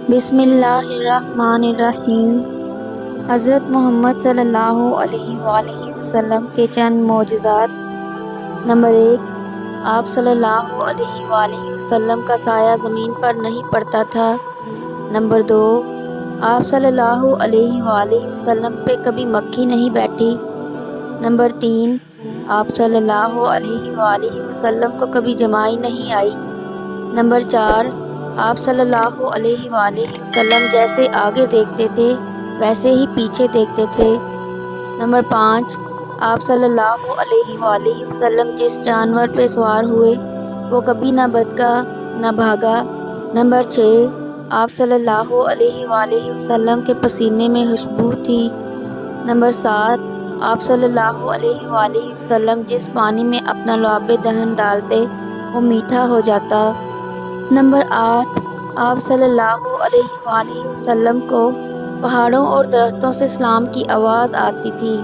بسم اللہ الرحمن الرحیم۔ حضرت محمد صلی اللہ علیہ وآلہ وسلم کے چند معجزات۔ نمبر 1، آپ صلی اللہ علیہ وآلہ وسلم کا سایہ زمین پر نہیں پڑتا تھا۔ نمبر 2، آپ صلی اللہ علیہ وآلہ وسلم پہ کبھی مکھی نہیں بیٹھی۔ نمبر 3، آپ صلی اللہ علیہ وآلہ وسلم کو کبھی جمائی نہیں آئی۔ نمبر 4، آپ صلی اللہ علیہ وآلہ وسلم جیسے آگے دیکھتے تھے ویسے ہی پیچھے دیکھتے تھے۔ نمبر 5، آپ صلی اللہ علیہ وآلہ وسلم جس جانور پہ سوار ہوئے وہ کبھی نہ بھٹکا نہ بھاگا۔ نمبر 6، آپ صلی اللہ علیہ وآلہ وسلم کے پسینے میں خوشبو تھی۔ نمبر 7، آپ صلی اللہ علیہ وآلہ وسلم جس پانی میں اپنا لعاب دہن ڈالتے وہ میٹھا ہو جاتا۔ نمبر 8، آپ صلی اللہ علیہ وآلہ وسلم کو پہاڑوں اور درختوں سے سلام کی آواز آتی تھی۔